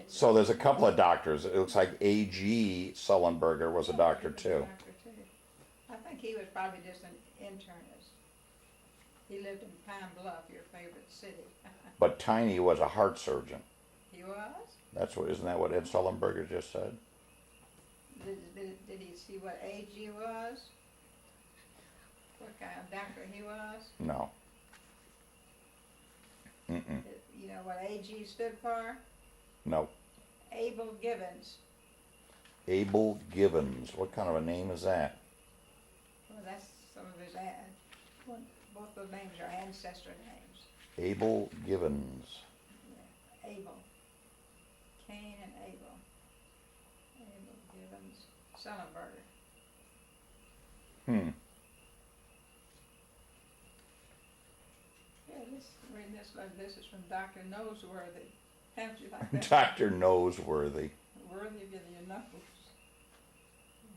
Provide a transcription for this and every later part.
So there's a couple of doctors. It looks like A.G. Sullenberger was a doctor too. I think he was probably just an internist. He lived in Pine Bluff, your favorite city. But Tiny was a heart surgeon. He was? Isn't that what Ed Sullenberger just said? Did he see what age he was? What kind of doctor he was? No. Mm-mm. You know what AG stood for? No. Abel Givens. Abel Givens. What kind of a name is that? Well, that's some of his both those names are ancestor names. Abel Givens. Yeah. Abel. Cain and Abel. Abel Givens. Sullenberger. Yeah, reading this like this is from Dr. Noseworthy. Haven't you like that? Dr. Noseworthy. Worthy of your knuckles.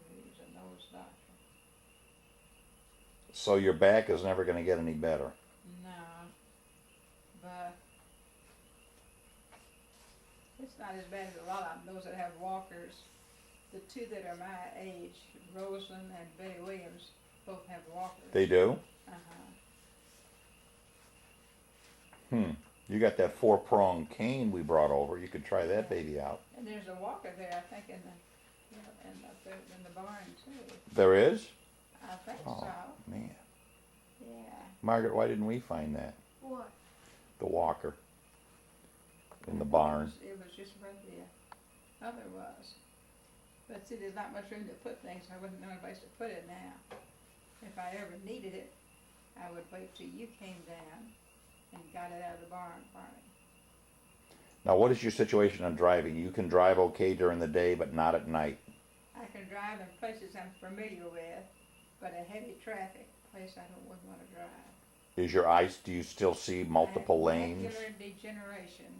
He's a nose doctor. So your back is never going to get any better. No, but it's not as bad as a lot of those that have walkers. The two that are my age, Rosalind and Betty Williams, both have walkers. They do? Uh-huh. You got that 4-pronged cane we brought over. You could try that baby out. And there's a walker there, I think, up there in the barn too. There is? I think Oh, so. man. Yeah. Margaret, why didn't we find that? What? The walker. In the barn. It was just where the other was. But see, there's not much room to put things, so I wouldn't know any place to put it now. If I ever needed it, I would wait till you came down and got it out of the barn for me. Now, what is your situation on driving? You can drive okay during the day, but not at night. I can drive in places I'm familiar with, but a heavy traffic place wouldn't want to drive. Is your eyes, do you still see multiple lanes? Macular degeneration,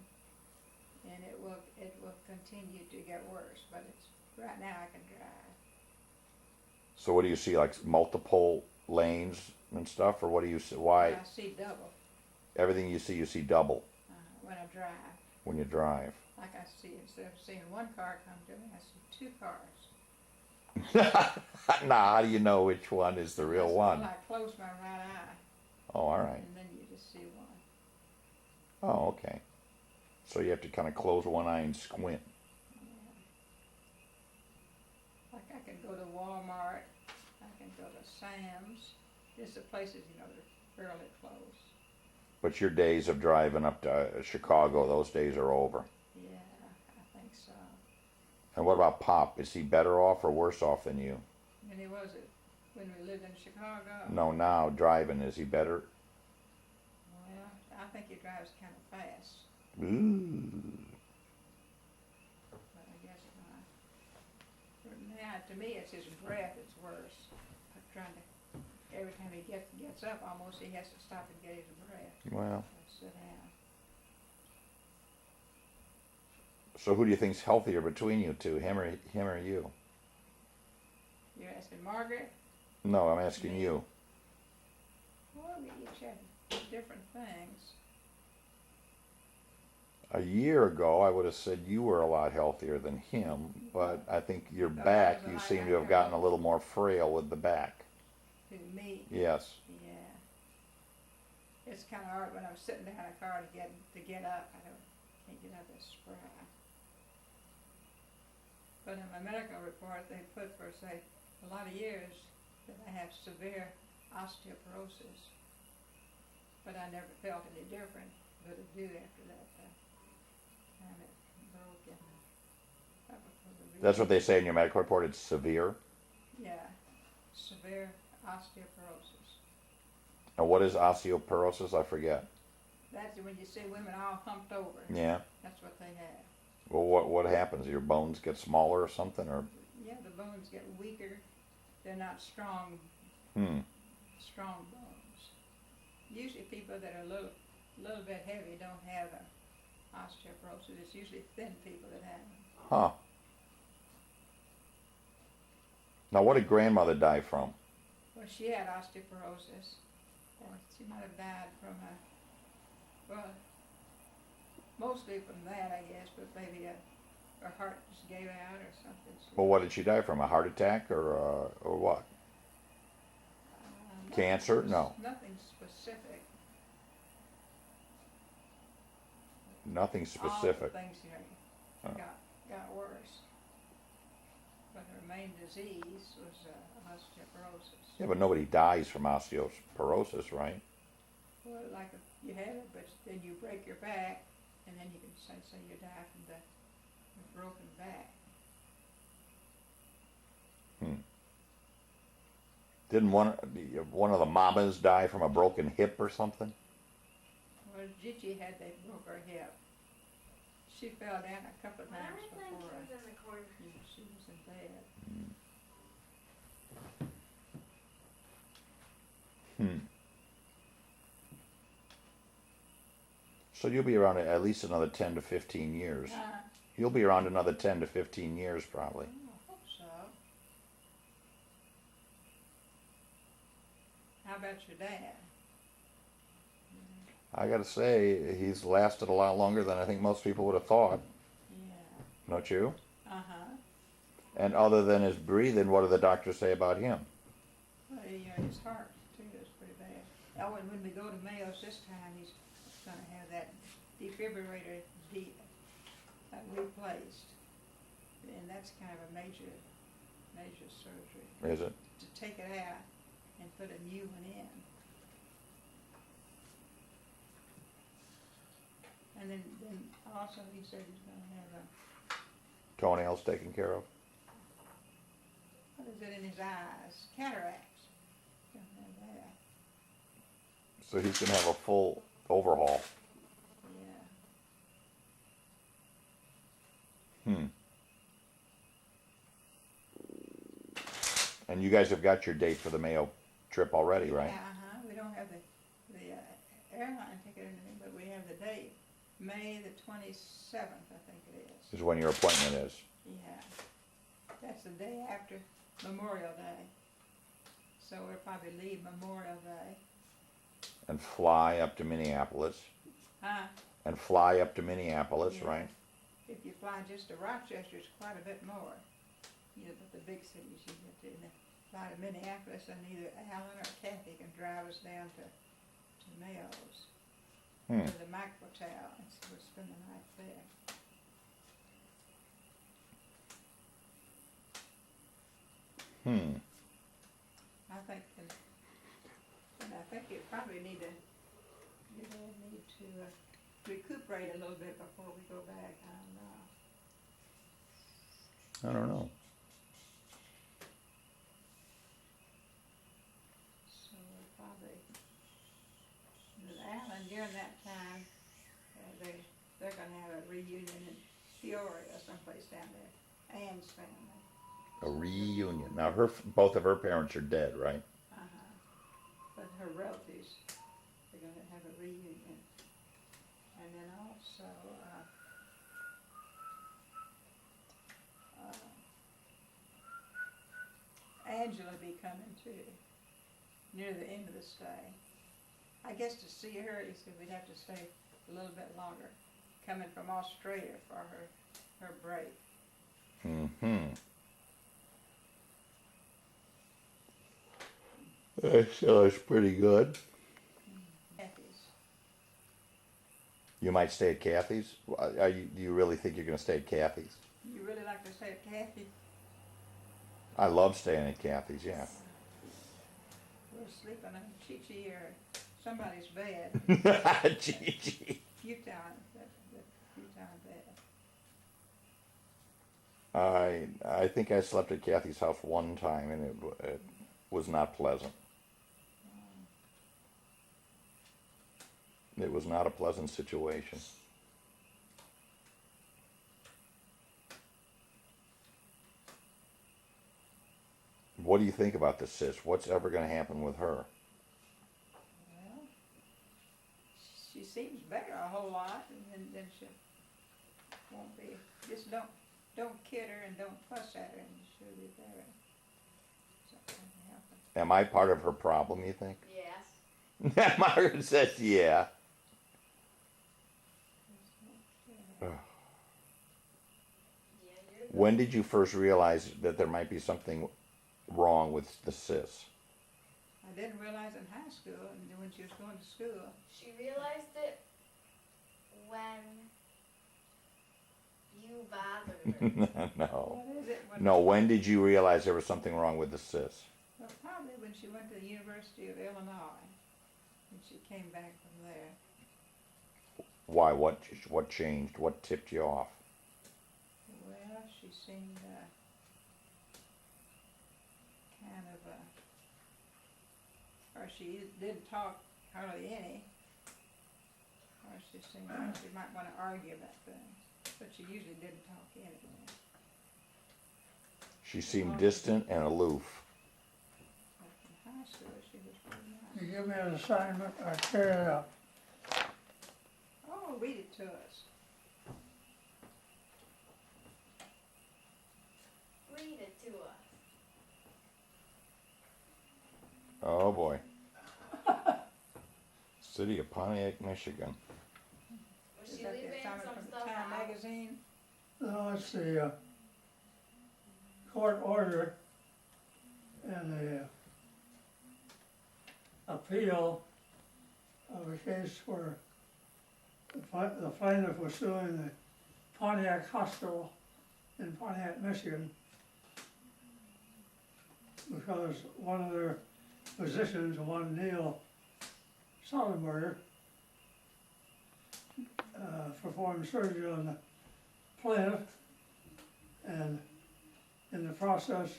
and it will continue to get worse, but right now I can drive. So what do you see, like multiple lanes and stuff, or what do you see? Why? I see double. Everything you see double when I drive. When you drive. Like I see, instead of seeing one car come to me, I see 2 cars. Now, how do you know which one is the real one? Well, I close my right eye. Oh, all right. And then you just see one. Oh, okay. So you have to kind of close one eye and squint. Yeah. Like I can go to Walmart, I can go to Sam's, just the places, that are fairly close. But your days of driving up to Chicago, those days are over. Yeah, I think so. And what about Pop? Is he better off or worse off than you? And he was it when we lived in Chicago? No, now driving, is he better? Well, I think he drives kind of fast. Ooh. But I guess not. But now, to me, it's his breath that's worse. I'm trying to, every time he gets up, almost he has to stop and get his breath. Well. Sit down. So who do you think's healthier between you two, him or you? You're asking Margaret? No, I'm asking you. Well, we each have different things. A year ago, I would have said you were a lot healthier than him, but I think your back, you seem to have gotten a little more frail with the back. To me? Yes. Yeah. It's kind of hard when I'm sitting behind a car to get up. Can't get up as spry. But in my medical report, they put for, say, a lot of years that I have severe osteoporosis. But I never felt any different, but I do after that time it broke. And That's what they say in your medical report, it's severe? Yeah, severe osteoporosis. And what is osteoporosis? I forget. That's when you see women all humped over. Yeah. That's what they have. Well, what happens? Your bones get smaller or something, or? Yeah, the bones get weaker. They're not strong. Strong bones. Usually, people that are a little bit heavy don't have osteoporosis. It's usually thin people that have it. Huh. Now, what did grandmother die from? Well, she had osteoporosis. She might have died from mostly from that, I guess, but maybe her heart just gave out or something. Well, what did she die from? A heart attack or what? Cancer? No. Nothing specific. Nothing All specific. the things, you know, got worse. But her main disease was osteoporosis. Yeah, but nobody dies from osteoporosis, right? Well, like if you have it, but then you break your back, and then you can say you die from the broken back. Didn't one of the mamas die from a broken hip or something? Well, Gigi had that broke her hip. She fell down a couple of times before she was in bed. So you'll be around at least another 10 to 15 years. You'll be around another 10 to 15 years probably. I hope so. How about your dad? I gotta say, he's lasted a lot longer than I think most people would have thought. Yeah. Don't you? Uh-huh. And other than his breathing, what do the doctors say about him? Well, his heart, too, is pretty bad. Oh, and when we go to Mayo's this time, he's going to have that defibrillator replaced. And that's kind of a major surgery. Is it? To take it out and put a new one in. And then also he said he's going to have Toenails taken care of? what is it in his eyes? Cataracts. He's going to have that. So he's gonna have a full overhaul. Yeah. And you guys have got your date for the Mayo trip already, right? Yeah, uh-huh. We don't have the airline ticket or anything, but we have the date. May the 27th, I think it is. Is when your appointment is. Yeah. That's the day after Memorial Day. So we'll probably leave Memorial Day. And fly up to Minneapolis. Huh? And fly up to Minneapolis, Yeah. right? If you fly just to Rochester, it's quite a bit more. You know, but the big cities you get to. And then fly to Minneapolis, and either Alan or Kathy can drive us down to Mayo's. To the microtel, and so we'll spend the night there. I think, and I think you probably need to recuperate a little bit before we go back. I don't know. I don't know. So we'll probably, Alan, during that time, they're going to have a reunion in Peoria, someplace down there. Ann's family. A reunion. Now, both of her parents are dead, right? Uh-huh. But her relatives, they're going to have a reunion. And then also, Angela be coming too, near the end of the stay. I guess to see her, he said we'd have to stay a little bit longer, coming from Australia for her break. That sounds pretty good. Kathy's. You might stay at Kathy's? Do you really think you're going to stay at Kathy's? You really like to stay at Kathy? I love staying at Kathy's, yeah. We're sleeping on Chi-Chi or somebody's bed. Gigi. Futon bed. I think I slept at Kathy's house one time, and it was not pleasant. It was not a pleasant situation. What do you think about the sis? What's ever going to happen with her? Well, she seems better a whole lot, and then she won't be. Just don't kid her and don't fuss at her, and she'll be better. Something will happen. Am I part of her problem, you think? Yes. Margaret says, yeah. Just don't kid her. When did you first realize that there might be something wrong with the cyst? I didn't realize in high school, and then when she was going to school. She realized it when you bothered her. No. What is it? No, when did you realize there was something wrong with the cyst? Well, probably when she went to the University of Illinois, and she came back from there. Why? What changed? What tipped you off? Well, she seemed kind of, or she didn't talk hardly any, or she seemed like she might want to argue about things, but she usually didn't talk anyway. She seemed distant and aloof. But in high school, she was pretty You nice. give me an assignment, I carry it out. Oh, read it to us. Read it to us. Oh boy. City of Pontiac, Michigan. Was Is she that the leaving assignment some from the stuff Time out? magazine? No, it's the court order and the appeal of a case where the plaintiff was suing the Pontiac Hospital in Pontiac, Michigan, because one of their physicians, one Neil Sullenberger, performed surgery on the plaintiff, and in the process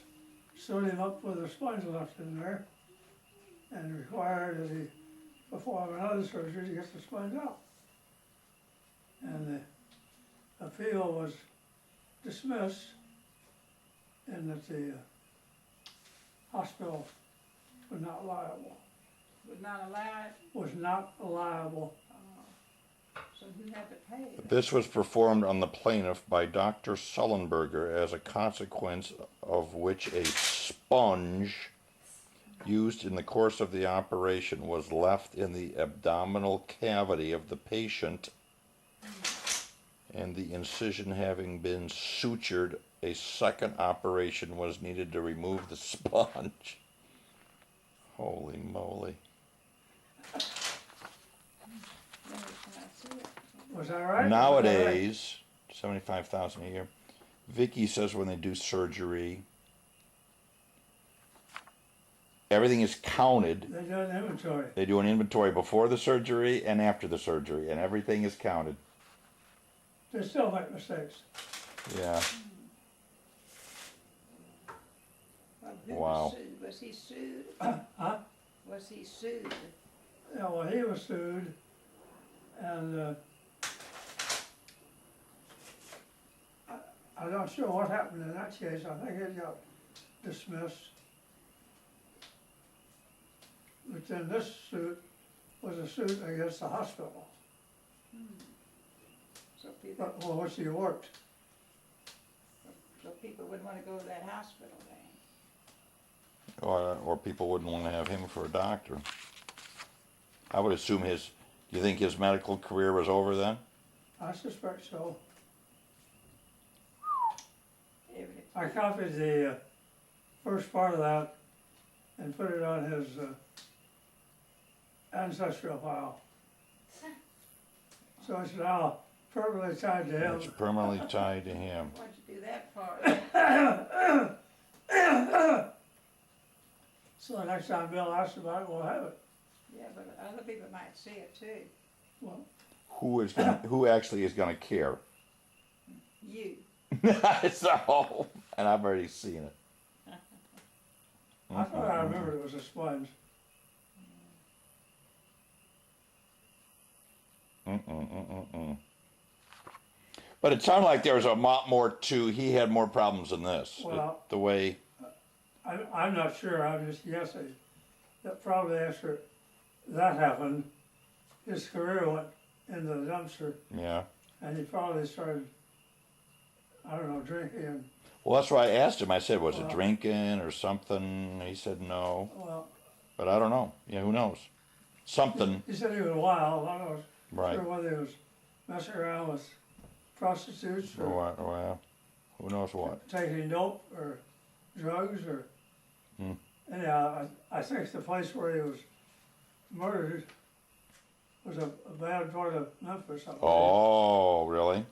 sewed him up with a sponge left in there, and required that he perform another surgery to get the sponge out. And the appeal was dismissed, and that the hospital was not liable. Was not allowed, Was not liable. so who had to pay? This was performed on the plaintiff by Dr. Sullenberger, as a consequence of which a sponge used in the course of the operation was left in the abdominal cavity of the patient, and the incision having been sutured, a second operation was needed to remove the sponge. Holy moly. Never can I see it. Was that right? Nowadays, 75,000 a year. Vicky says when they do surgery, everything is counted. They do an inventory. They do an inventory before the surgery and after the surgery, and everything is counted. They still make mistakes. Yeah. Well, who Wow. was sued? Was he sued? Huh? Was he sued? Yeah, well, he was sued, and I'm not sure what happened in that case. I think it got dismissed. But then this suit was a suit against the hospital, So people, for which he worked. so people wouldn't want to go to that hospital then. Or people wouldn't want to have him for a doctor. I would assume do you think his medical career was over then? I suspect so. Every- I copied the first part of that and put it on his ancestral file. So it's now permanently tied to him. It's permanently tied to him. Why'd you do that part? So the next time Bill asks about it, we'll have it. Yeah, but other people might see it too. Well, Who actually is going to care? You. So, and I've already seen it. I thought I remembered it was a sponge. But it sounded like there was a lot more to. He had more problems than this. Well- The way. I'm not sure, I'm just guessing. That probably after that happened, his career went into the dumpster, Yeah. and he probably started, I don't know, drinking. And, Well, that's why I asked him. I said, was it Well- drinking or something? He said no. well, But I don't know. Yeah, who knows? Something. he said he was wild. I don't know Right. whether he was messing around with prostitutes or Well, Who knows what? taking dope or drugs or. Hmm. Anyhow, I think the place where he was murdered was a bad part of Memphis, I believe. Oh, really?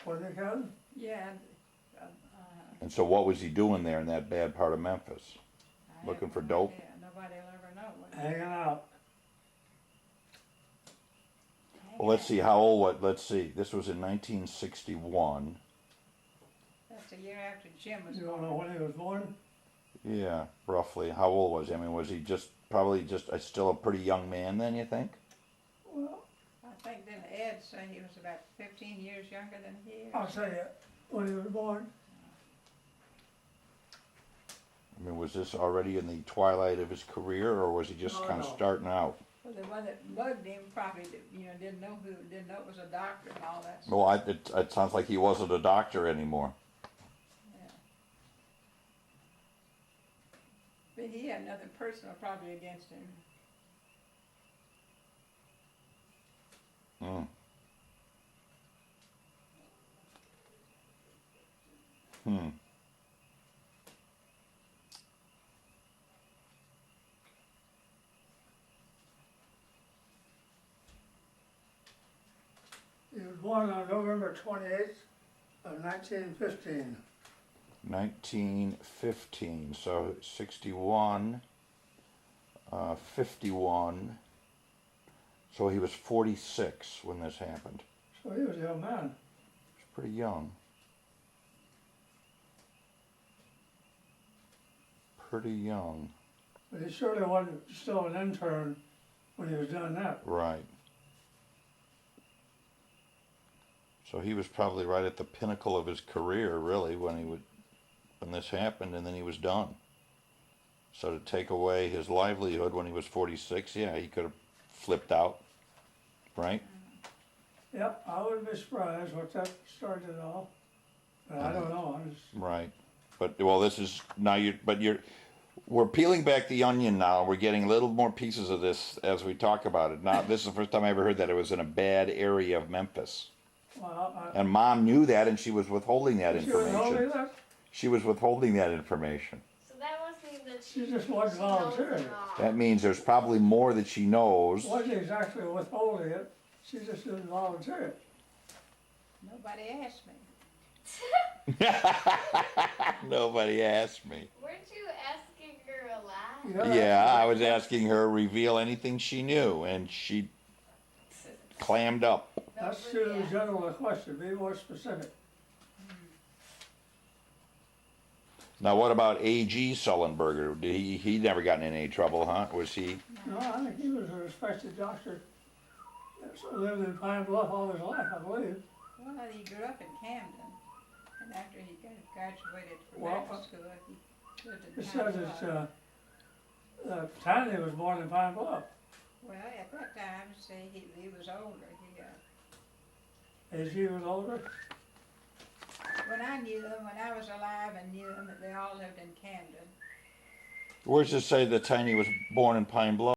What they call it? Yeah. And so what was he doing there in that bad part of Memphis? I Looking have for no dope? idea. Nobody will ever know. Hanging out. Well, let's see, how old, let's see, this was in 1961. That's the year after Jim was You don't born. know when he was born? Yeah, roughly. How old was he? I mean, was he probably just still a pretty young man then, you think? Well, I think then Ed said he was about 15 years younger than he is. I'll tell you, when he was born, I mean, was this already in the twilight of his career, or was he just No, kind of no. starting out? Well, the one that bugged him probably, didn't know it was a doctor and all that stuff. Well, it sounds like he wasn't a doctor anymore. Yeah. But he had nothing personal probably against him. Hmm. Hmm. he was born on November 28th of 1915. 1915, so 61, 51, so he was 46 when this happened. So he was a young man. He was pretty young. Pretty young, But he surely wasn't still an intern when he was doing that. right. So he was probably right at the pinnacle of his career, really, when this happened, and then he was done. So to take away his livelihood when he was 46, yeah, he could have flipped out, right? Yep, I wouldn't be surprised what that started off. But I don't know. I'm just, Right. But, well, this is, now we're peeling back the onion now. We're getting a little more pieces of this as we talk about it. Now, this is the first time I ever heard that it was in a bad area of Memphis. well, And Mom knew that, and she was withholding that she was holding information. that. She was withholding that information. So that must mean that She just wasn't knows volunteering. it all. That means there's probably more that she knows. Wasn't exactly withholding it. She just didn't volunteer it. Nobody asked me. Nobody asked me. Weren't you asking her a lot? Yeah, I was asking her to reveal anything she knew, and she clammed up. That's Nobody too asked. general a question. Be more specific. Now, what about A.G. Sullenberger? Did he never got in any trouble, huh? Was he? No, I think he was a respected doctor. Lived in Pine Bluff all his life, I believe. Well, he grew up in Camden, and after he graduated from Well, medical school, he lived in It Pine says Bluff. it's, Tiny was born in Pine Bluff. Well, at that time, see, he was older. AG was older. When I knew them, when I was alive and knew them, they all lived in Camden. Where's it say that Tiny was born in Pine Bluff?